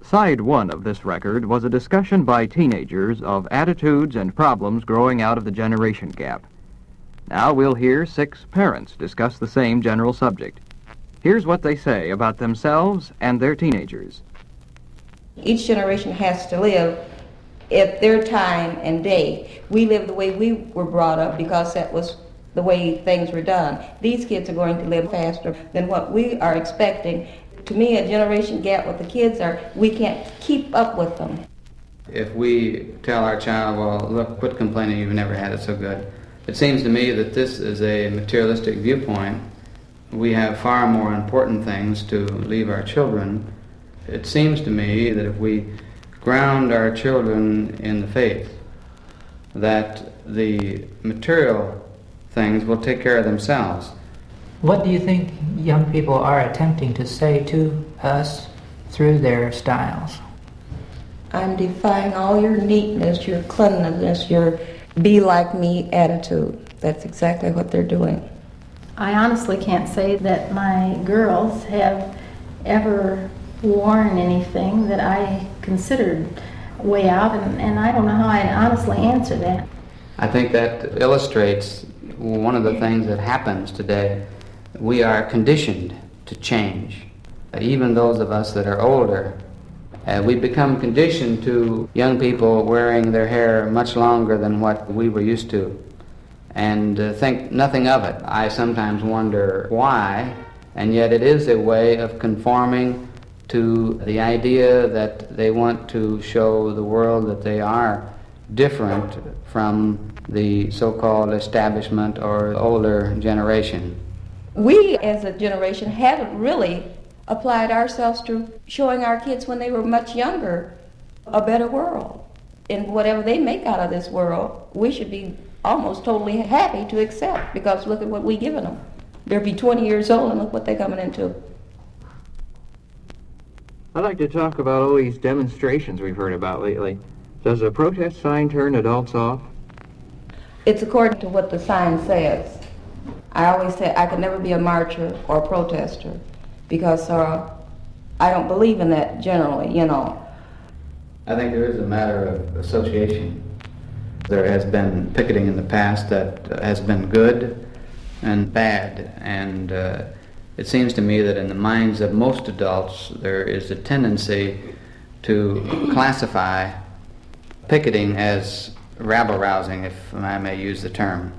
Side one of this record was a discussion by teenagers of attitudes and problems growing out of the generation gap. Now we'll hear 6 parents discuss the same general subject. Here's what they say about themselves and their teenagers. Each generation has to live at their time and day. We live the way we were brought up because that was the way things were done. These kids are going to live faster than what we are expecting. To me, a generation gap with the kids we can't keep up with them. If we tell our child, well, look, quit complaining, you've never had it so good. It seems to me that this is a materialistic viewpoint. We have far more important things to leave our children. It seems to me that if we ground our children in the faith, that the material things will take care of themselves. What do you think young people are attempting to say to us through their styles? I'm defying all your neatness, your cleanliness, your be-like-me attitude. That's exactly what they're doing. I honestly can't say that my girls have ever worn anything that I considered way out, and I don't know how I'd honestly answer that. I think that illustrates one of the things that happens today. We are conditioned to change. Even those of us that are older, we become conditioned to young people wearing their hair much longer than what we were used to, and think nothing of it. I sometimes wonder why, and yet it is a way of conforming to the idea that they want to show the world that they are different from the so-called establishment or older generation. We, as a generation, haven't really applied ourselves to showing our kids when they were much younger a better world. And whatever they make out of this world, we should be almost totally happy to accept, because look at what we've given them. They'll be 20 years old and look what they're coming into. I'd like to talk about all these demonstrations we've heard about lately. Does a protest sign turn adults off? It's according to what the sign says. I always say I could never be a marcher or a protester because I don't believe in that generally, you know. I think there is a matter of association. There has been picketing in the past that has been good and bad, and it seems to me that in the minds of most adults there is a tendency to classify picketing as rabble-rousing, if I may use the term.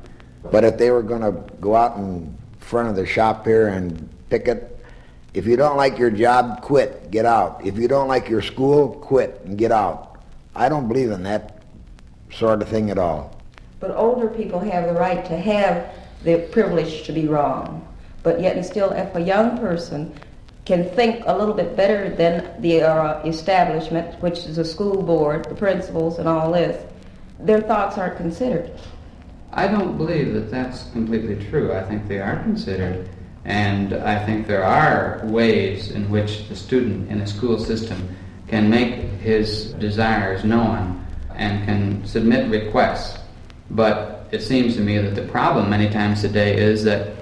But if they were going to go out in front of the shop here and picket, if you don't like your job, quit, get out. If you don't like your school, quit and get out. I don't believe in that sort of thing at all. But older people have the right to have the privilege to be wrong. But yet and still, if a young person can think a little bit better than the establishment, which is the school board, the principals, and all this, their thoughts aren't considered. I don't believe that that's completely true. I think they are considered, and I think there are ways in which the student in a school system can make his desires known and can submit requests. But it seems to me that the problem many times today is that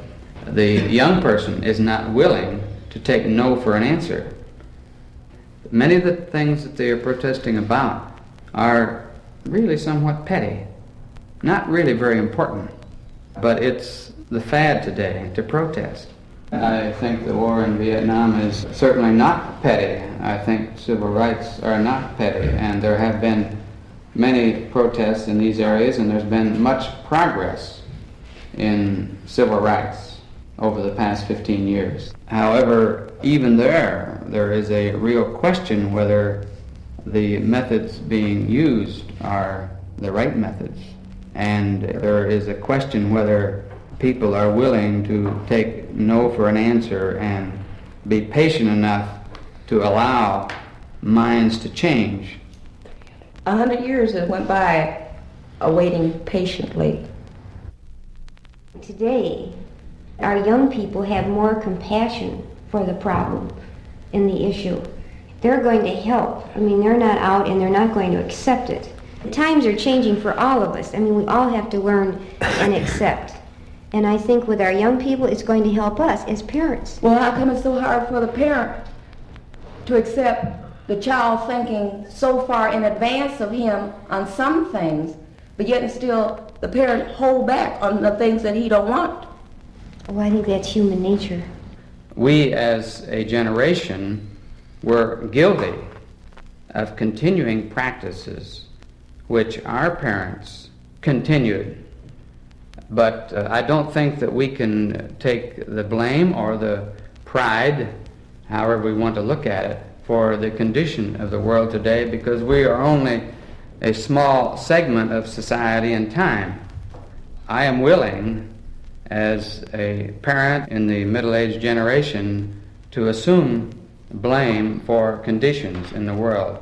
the young person is not willing to take no for an answer. Many of the things that they are protesting about are really somewhat petty. Not really very important, but it's the fad today to protest. I think the war in Vietnam is certainly not petty. I think civil rights are not petty, and there have been many protests in these areas, and there's been much progress in civil rights over the past 15 years. However, even there is a real question whether the methods being used are the right methods. And there is a question whether people are willing to take no for an answer and be patient enough to allow minds to change. 100 years have went by waiting patiently. Today, our young people have more compassion for the problem and the issue. They're going to help. I mean, they're not out and they're not going to accept it. The times are changing for all of us. I mean, we all have to learn and accept. And I think with our young people, it's going to help us as parents. Well, how come it's so hard for the parent to accept the child thinking so far in advance of him on some things, but yet and still the parent hold back on the things that he don't want. Well, I think that's human nature. We as a generation were guilty of continuing practices which our parents continued. But I don't think that we can take the blame or the pride, however we want to look at it, for the condition of the world today, because we are only a small segment of society and time. I am willing, as a parent in the middle-aged generation, to assume blame for conditions in the world.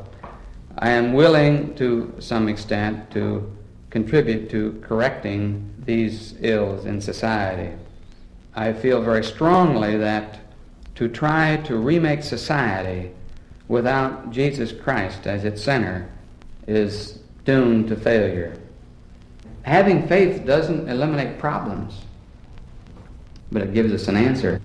I am willing to some extent to contribute to correcting these ills in society. I feel very strongly that to try to remake society without Jesus Christ as its center is doomed to failure. Having faith doesn't eliminate problems, but it gives us an answer.